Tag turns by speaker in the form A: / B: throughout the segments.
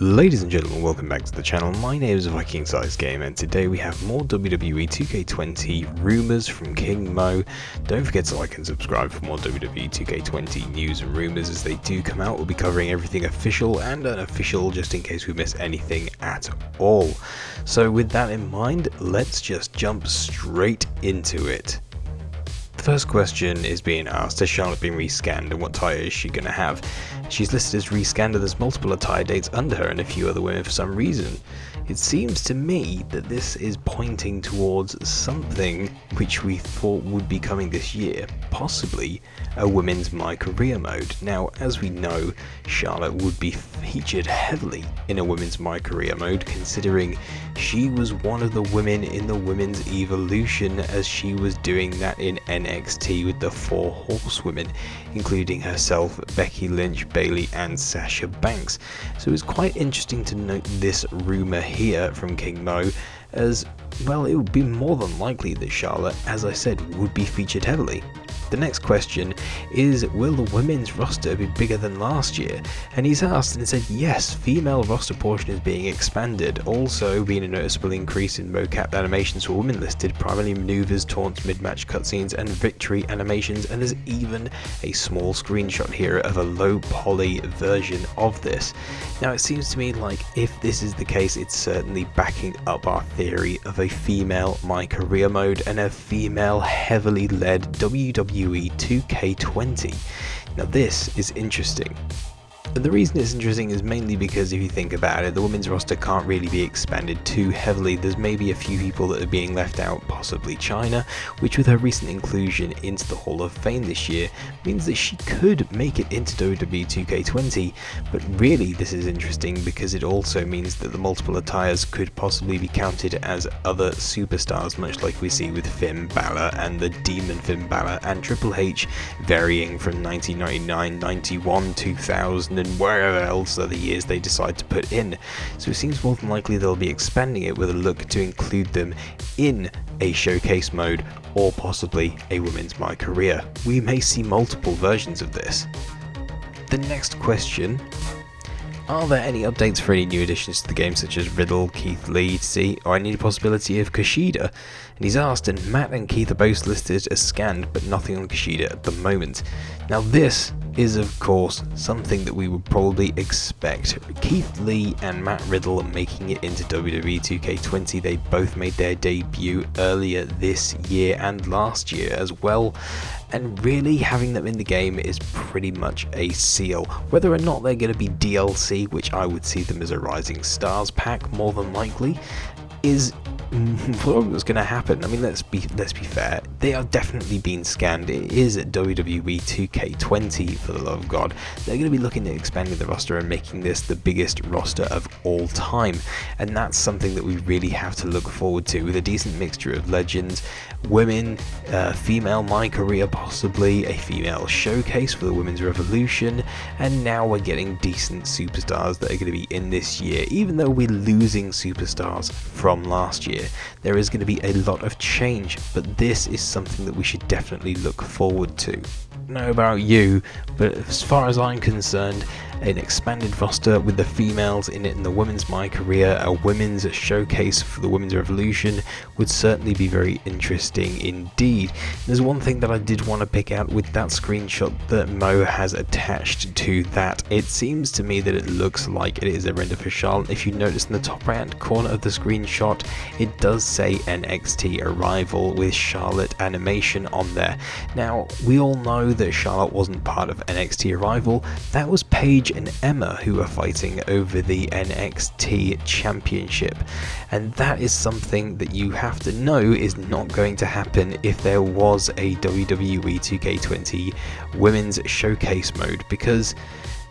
A: Ladies and gentlemen, welcome back to the channel. My name is Viking Size Game, and today we have more WWE 2K20 rumours from King Mo. Don't forget to like and subscribe for more WWE 2K20 news and rumours as they do come out. We'll be covering everything official and unofficial just in case we miss anything at all. So with that in mind, let's just jump straight into it. The first question is being asked, has Charlotte been rescanned and what attire is she going to have? She's listed as rescanned and there's multiple attire dates under her and a few other women for some reason. It seems to me that this is pointing towards something which we thought would be coming this year, possibly a women's My Career mode. Now, as we know, Charlotte would be featured heavily in a women's My Career mode, considering she was one of the women in the women's evolution as she was doing that in NXT with the 4 horsewomen, including herself, Becky Lynch, Bayley and Sasha Banks. So it's quite interesting to note this rumour here from King Mo, as well it would be more than likely that Charlotte, as I said, would be featured heavily. The next question is, will the women's roster be bigger than last year? And he's asked and said yes, female roster portion is being expanded, also being a noticeable increase in mocap animations for women listed, primarily maneuvers, taunts, mid-match cutscenes and victory animations, and there's even a small screenshot here of a low poly version of this. Now it seems to me like if this is the case, it's certainly backing up our theory of a female My Career mode and a female heavily led WWE 2K20. Now this is interesting. And the reason it's interesting is mainly because if you think about it, the women's roster can't really be expanded too heavily. There's maybe a few people that are being left out, possibly China, which with her recent inclusion into the Hall of Fame this year means that she could make it into WWE 2K20. But really this is interesting because it also means that the multiple attires could possibly be counted as other superstars, much like we see with Finn Balor and the Demon Finn Balor and Triple H, varying from 1999, 91, 2000 and wherever else are the years they decide to put in. So it seems more than likely they'll be expanding it with a look to include them in a showcase mode or possibly a women's My Career. We may see multiple versions of this. The next question: are there any updates for any new additions to the game such as Riddle, Keith Lee, etc., or any possibility of Kushida? And he's asked, and Matt and Keith are both listed as scanned but nothing on Kushida at the moment. Now this is of course something that we would probably expect. Keith Lee and Matt Riddle making it into WWE 2K20, they both made their debut earlier this year and last year as well, and really having them in the game is pretty much a seal. Whether or not they're going to be DLC, which I would see them as a Rising Stars pack more than likely, is what's going to happen. I mean, let's be fair, they are definitely being scanned. It is at WWE 2K20, for the love of God. They're going to be looking at expanding the roster and making this the biggest roster of all time, and that's something that we really have to look forward to, with a decent mixture of legends, women, female My Career, possibly a female showcase for the women's revolution, and now we're getting decent superstars that are going to be in this year. Even though we're losing superstars from last year, there is going to be a lot of change, but this is something that we should definitely look forward to. I don't know about you, but as far as I'm concerned, an expanded roster with the females in it and the women's My Career, a women's showcase for the women's revolution would certainly be very interesting indeed. There's one thing that I did want to pick out with that screenshot that Mo has attached to that. It seems to me that it looks like it is a render for Charlotte. If you notice in the top right hand corner of the screenshot, it does say NXT Arrival with Charlotte animation on there. Now we all know that Charlotte wasn't part of NXT Arrival. That was Paige and Emma who were fighting over the NXT Championship, and that is something that you have to know is not going to happen if there was a WWE 2K20 women's showcase mode, because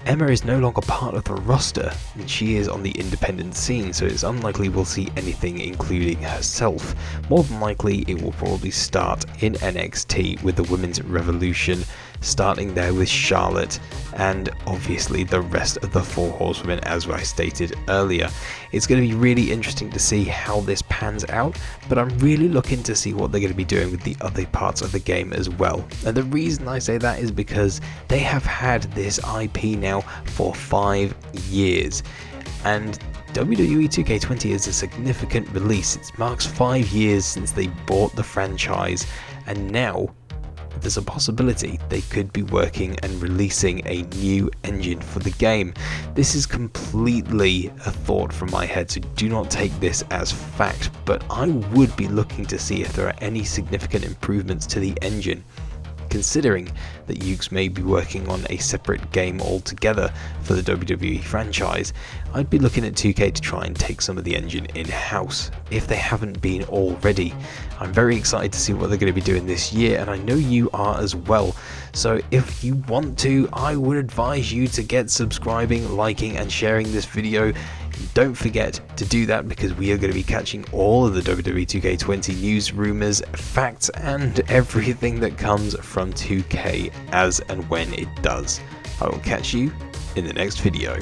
A: Emma is no longer part of the roster and she is on the independent scene, so it's unlikely we'll see anything including herself. More than likely it will probably start in NXT with the women's revolution, starting there with Charlotte and obviously the rest of the 4 horsewomen as I stated earlier. It's going to be really interesting to see how this pans out, but I'm really looking to see what they're going to be doing with the other parts of the game as well. And the reason I say that is because they have had this IP now for 5 years. And WWE 2K20 is a significant release. It marks 5 years since they bought the franchise, and now there's a possibility they could be working and releasing a new engine for the game. This is completely a thought from my head, so do not take this as fact, but I would be looking to see if there are any significant improvements to the engine. Considering that Yuke's may be working on a separate game altogether for the WWE franchise, I'd be looking at 2K to try and take some of the engine in-house, if they haven't been already. I'm very excited to see what they're going to be doing this year, and I know you are as well. So if you want to, I would advise you to get subscribing, liking and sharing this video. Don't forget to do that, because we are going to be catching all of the WWE 2K20 news, rumours, facts and everything that comes from 2K as and when it does. I will catch you in the next video.